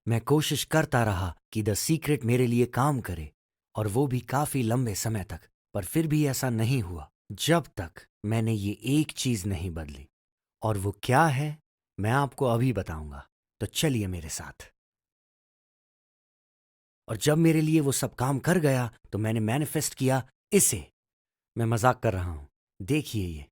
मैं कोशिश करता रहा कि द सीक्रेट मेरे लिए काम करे, और वो भी काफी लंबे समय तक, पर फिर भी ऐसा नहीं हुआ जब तक मैंने ये एक चीज नहीं बदली। और वो क्या है, मैं आपको अभी बताऊंगा। तो चलिए मेरे साथ। और जब मेरे लिए वो सब काम कर गया तो मैंने मैनिफेस्ट किया इसे। मैं मजाक कर रहा हूं, देखिए ये।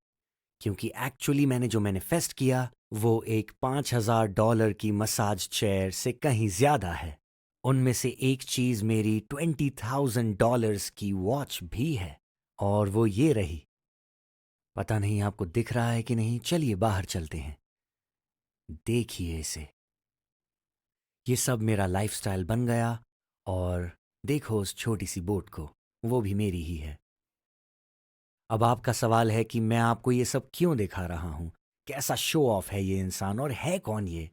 क्योंकि एक्चुअली मैंने जो मैनिफेस्ट किया वो एक $5,000 की मसाज चेयर से कहीं ज्यादा है। उनमें से एक चीज मेरी $20,000 की वॉच भी है, और वो ये रही। पता नहीं आपको दिख रहा है कि नहीं, चलिए बाहर चलते हैं। देखिए इसे। ये सब मेरा लाइफस्टाइल बन गया। और देखो उस छोटी सी बोट को, वो भी मेरी ही है। अब आपका सवाल है कि मैं आपको ये सब क्यों दिखा रहा हूं, कैसा शो ऑफ है ये इंसान, और है कौन ये।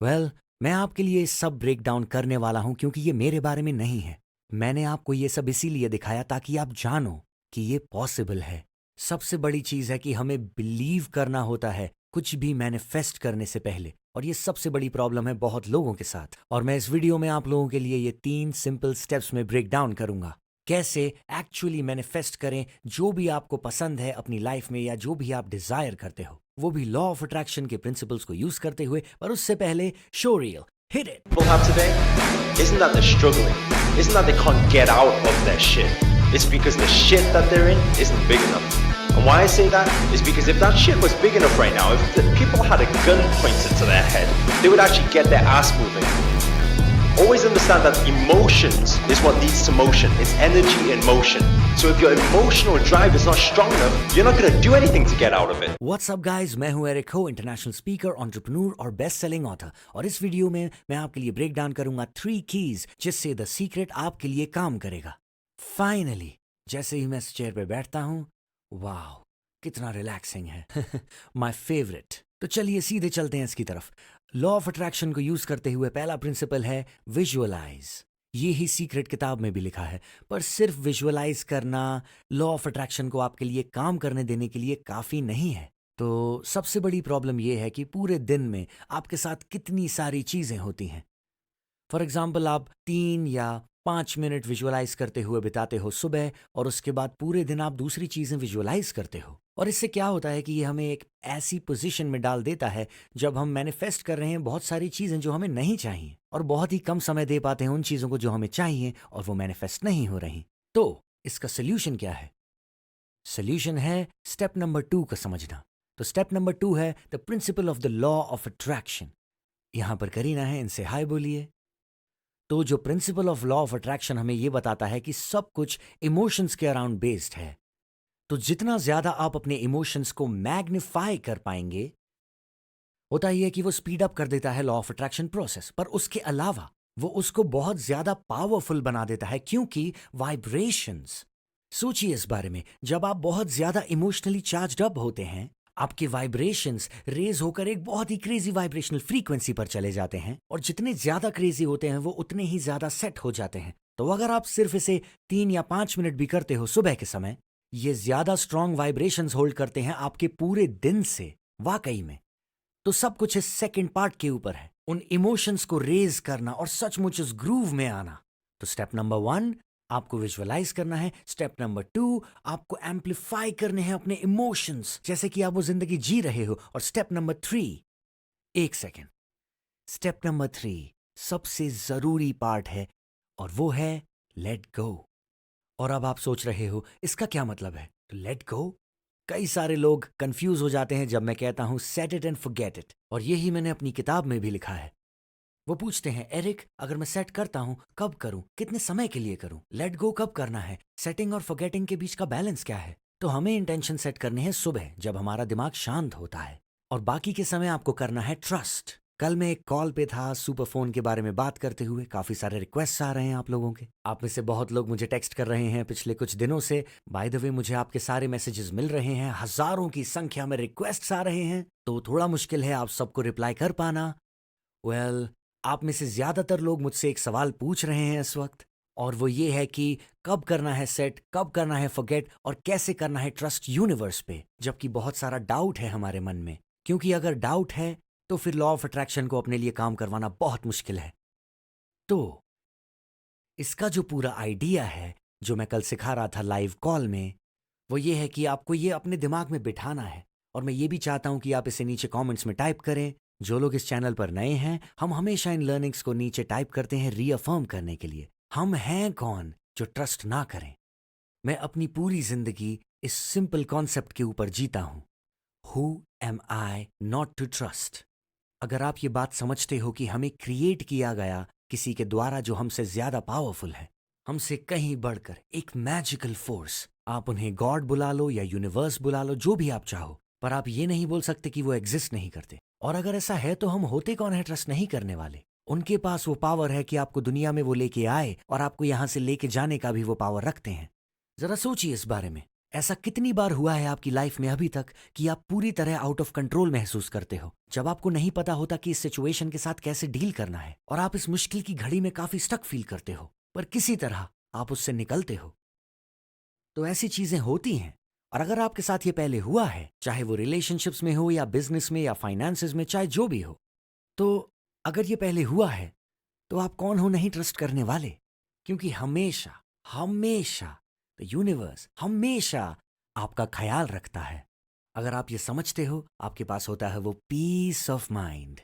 मैं आपके लिए सब ब्रेक डाउन करने वाला हूं क्योंकि ये मेरे बारे में नहीं है। मैंने आपको ये सब इसीलिए दिखाया ताकि आप जानो कि ये पॉसिबल है। सबसे बड़ी चीज है कि हमें बिलीव करना होता है कुछ भी मैनिफेस्ट करने से पहले, और ये सबसे बड़ी प्रॉब्लम है बहुत लोगों के साथ। और मैं इस वीडियो में आप लोगों के लिए ये 3 सिंपल स्टेप्स में ब्रेक डाउन करूंगा, कैसे एक्चुअली मैनिफेस्ट करें जो भी आपको पसंद है अपनी लाइफ में, या जो भी आप डिजायर करते हो, वो भी लॉ ऑफ अट्रैक्शन के प्रिंसिपल्स को यूज करते हुए। पर उससे पहले show reel hit it. People have today isn't that they're struggling, isn't that they can't get out of their shit. It's because the shit that they're in isn't big enough. And why I say that is because if that shit was big enough right now, if the people had a gun pointed to their head, they would actually get their ass moving. Always understand that emotions is what leads to motion. It's energy in motion. So if your emotional drive is not strong enough, you're not going to do anything to get out of it. What's up guys, मैं हूं Eric हो, international speaker, entrepreneur और best selling author. और इस video में मैं आपके लिए ब्रेक डाउन करूंगा 3 कीज जिससे द सीक्रेट आपके लिए काम करेगा। फाइनली जैसे ही मैं इस चेयर पे बैठता हूं, वाह कितना रिलैक्सिंग है। My favourite. तो चलिए सीधे चलते हैं इसकी तरफ। लॉ ऑफ अट्रैक्शन को यूज करते हुए पहला प्रिंसिपल है विजुअलाइज। ये ही सीक्रेट किताब में भी लिखा है। पर सिर्फ विजुअलाइज करना लॉ ऑफ अट्रैक्शन को आपके लिए काम करने देने के लिए काफी नहीं है। तो सबसे बड़ी प्रॉब्लम यह है कि पूरे दिन में आपके साथ कितनी सारी चीजें होती हैं। फॉर एग्जाम्पल, आप 3 या 5 मिनट विजुअलाइज करते हुए बिताते हो सुबह, और उसके बाद पूरे दिन आप दूसरी चीजें विजुअलाइज करते हो। और इससे क्या होता है कि ये हमें एक ऐसी पोजीशन में डाल देता है जब हम मैनिफेस्ट कर रहे हैं बहुत सारी चीजें जो हमें नहीं चाहिए, और बहुत ही कम समय दे पाते हैं उन चीजों को जो हमें चाहिए, और वो मैनिफेस्ट नहीं हो रही। तो इसका सोल्यूशन क्या है? सोल्यूशन है स्टेप नंबर 2 का समझना। तो स्टेप नंबर 2 है the principle of the law of attraction. यहां पर करीना है, इनसे हाय बोलिए। तो जो principle of law of attraction हमें यह बताता है कि सब कुछ इमोशंस के अराउंड बेस्ड है। तो जितना ज्यादा आप अपने इमोशंस को मैग्नीफाई कर पाएंगे, होता ही है कि वो स्पीड अप कर देता है लॉ ऑफ अट्रैक्शन प्रोसेस। पर उसके अलावा वो उसको बहुत ज्यादा पावरफुल बना देता है, क्योंकि वाइब्रेशंस। सोचिए इस बारे में, जब आप बहुत ज्यादा इमोशनली चार्ज्ड अप होते हैं, आपके वाइब्रेशंस रेज होकर एक बहुत ही क्रेजी वाइब्रेशनल फ्रीक्वेंसी पर चले जाते हैं, और जितने ज्यादा क्रेजी होते हैं वो उतने ही ज्यादा सेट हो जाते हैं। तो अगर आप सिर्फ इसे 3 या 5 मिनट भी करते हो सुबह के समय, ये ज्यादा स्ट्रॉन्ग वाइब्रेशंस होल्ड करते हैं आपके पूरे दिन से। वाकई में। तो सब कुछ इस सेकंड पार्ट के ऊपर है, उन इमोशंस को रेज करना और सचमुच उस ग्रूव में आना। तो स्टेप नंबर 1 आपको विजुअलाइज करना है। स्टेप नंबर 2 आपको एम्पलीफाई करने हैं अपने इमोशंस, जैसे कि आप वो जिंदगी जी रहे हो। और स्टेप नंबर 3, एक सेकेंड, स्टेप नंबर 3 सबसे जरूरी पार्ट है, और वो है लेट गो। और अब आप सोच रहे हो इसका क्या मतलब है? तो लेट गो, कई सारे लोग कंफ्यूज हो जाते हैं जब मैं कहता हूं set it and forget it. और यही मैंने अपनी किताब में भी लिखा है। वो पूछते हैं, एरिक अगर मैं सेट करता हूं कब करूं, कितने समय के लिए करूं, लेट गो कब करना है, सेटिंग और फॉरगेटिंग के बीच का बैलेंस क्या है? तो हमें इंटेंशन सेट करने हैं सुबह जब हमारा दिमाग शांत होता है, और बाकी के समय आपको करना है ट्रस्ट। कल मैं एक कॉल पे था सुपर फोन के बारे में बात करते हुए। काफी सारे रिक्वेस्ट आ रहे हैं आप लोगों के। आप में से बहुत लोग मुझे टेक्स्ट कर रहे हैं पिछले कुछ दिनों से। बाय द वे, मुझे आपके सारे मैसेजेस मिल रहे हैं, हजारों की संख्या में रिक्वेस्ट आ रहे हैं। तो थोड़ा मुश्किल है आप सबको रिप्लाई कर पाना। आप में से ज्यादातर लोग मुझसे एक सवाल पूछ रहे हैं इस वक्त, और वो ये है कि कब करना है सेट, कब करना है फॉरगेट, और कैसे करना है ट्रस्ट यूनिवर्स पे, जबकि बहुत सारा डाउट है हमारे मन में। क्योंकि अगर डाउट है तो फिर लॉ ऑफ अट्रैक्शन को अपने लिए काम करवाना बहुत मुश्किल है। तो इसका जो पूरा आइडिया है, जो मैं कल सिखा रहा था लाइव कॉल में, वो ये है कि आपको ये अपने दिमाग में बिठाना है। और मैं ये भी चाहता हूं कि आप इसे नीचे कमेंट्स में टाइप करें। जो लोग इस चैनल पर नए हैं, हम हमेशा इन लर्निंग्स को नीचे टाइप करते हैं रीअफर्म करने के लिए। हम हैं कौन जो ट्रस्ट ना करें? मैं अपनी पूरी जिंदगी इस सिंपल कॉन्सेप्ट के ऊपर जीता हूं। Who am I not to trust? अगर आप ये बात समझते हो कि हमें क्रिएट किया गया किसी के द्वारा जो हमसे ज्यादा पावरफुल है, हमसे कहीं बढ़कर एक मैजिकल फोर्स, आप उन्हें गॉड बुला लो या यूनिवर्स बुला लो, जो भी आप चाहो, पर आप ये नहीं बोल सकते कि वो एग्जिस्ट नहीं करते। और अगर ऐसा है तो हम होते कौन है ट्रस्ट नहीं करने वाले? उनके पास वो पावर है कि आपको दुनिया में वो लेके आए और आपको यहां से लेके जाने का भी वो पावर रखते हैं। जरा सोचिए इस बारे में। ऐसा कितनी बार हुआ है आपकी लाइफ में अभी तक कि आप पूरी तरह आउट ऑफ कंट्रोल महसूस करते हो, जब आपको नहीं पता होता कि इस सिचुएशन के साथ कैसे डील करना है, और आप इस मुश्किल की घड़ी में काफी स्टक फील करते हो, पर किसी तरह आप उससे निकलते हो। तो ऐसी चीजें होती हैं। और अगर आपके साथ ये पहले हुआ है, चाहे वो रिलेशनशिप्स में हो या बिजनेस में या फाइनेंसेस में, चाहे जो भी हो, तो अगर ये पहले हुआ है तो आप कौन हो नहीं ट्रस्ट करने वाले? क्योंकि हमेशा हमेशा द यूनिवर्स हमेशा आपका ख्याल रखता है। अगर आप ये समझते हो, आपके पास होता है वो पीस ऑफ माइंड,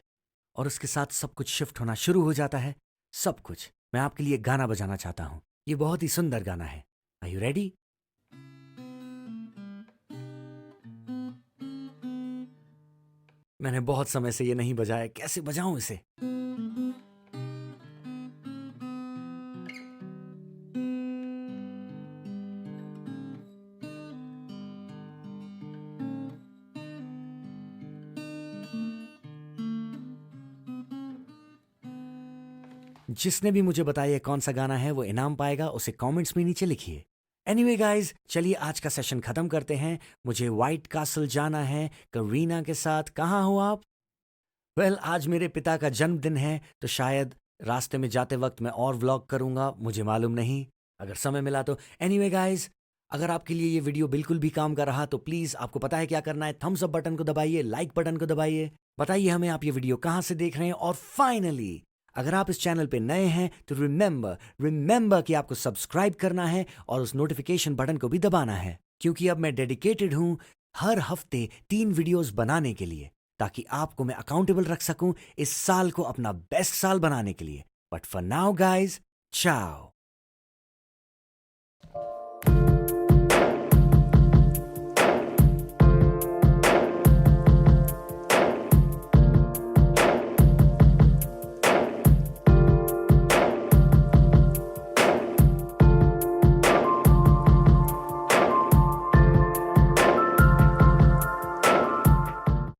और उसके साथ सब कुछ शिफ्ट होना शुरू हो जाता है। सब कुछ। मैं आपके लिए एक गाना बजाना चाहता हूं। ये बहुत ही सुंदर गाना है। Are you ready? मैंने बहुत समय से ये नहीं बजाया, कैसे बजाऊं इसे? जिसने भी मुझे बताया कौन सा गाना है, वो इनाम पाएगा। उसे कमेंट्स में नीचे लिखिए। एनीवे गाइज, चलिए आज का सेशन खत्म करते हैं। मुझे व्हाइट कासल जाना है करीना के साथ। कहाँ हो आप? वेल, आज मेरे पिता का जन्मदिन है, तो शायद रास्ते में जाते वक्त मैं और व्लॉग करूंगा, मुझे मालूम नहीं, अगर समय मिला तो। एनीवे गाइज, अगर आपके लिए ये वीडियो बिल्कुल भी काम कर रहा तो प्लीज आपको पता है क्या करना है। थम्स अप बटन को दबाइए, लाइक बटन को दबाइए, बताइए हमें आप ये वीडियो कहाँ से देख रहे हैं। और फाइनली, अगर आप इस चैनल पे नए हैं तो रिमेंबर कि आपको सब्सक्राइब करना है और उस नोटिफिकेशन बटन को भी दबाना है, क्योंकि अब मैं डेडिकेटेड हूं हर हफ्ते 3 वीडियोस बनाने के लिए, ताकि आपको मैं अकाउंटेबल रख सकूं इस साल को अपना बेस्ट साल बनाने के लिए। बट फॉर नाउ गाइज, चाओ।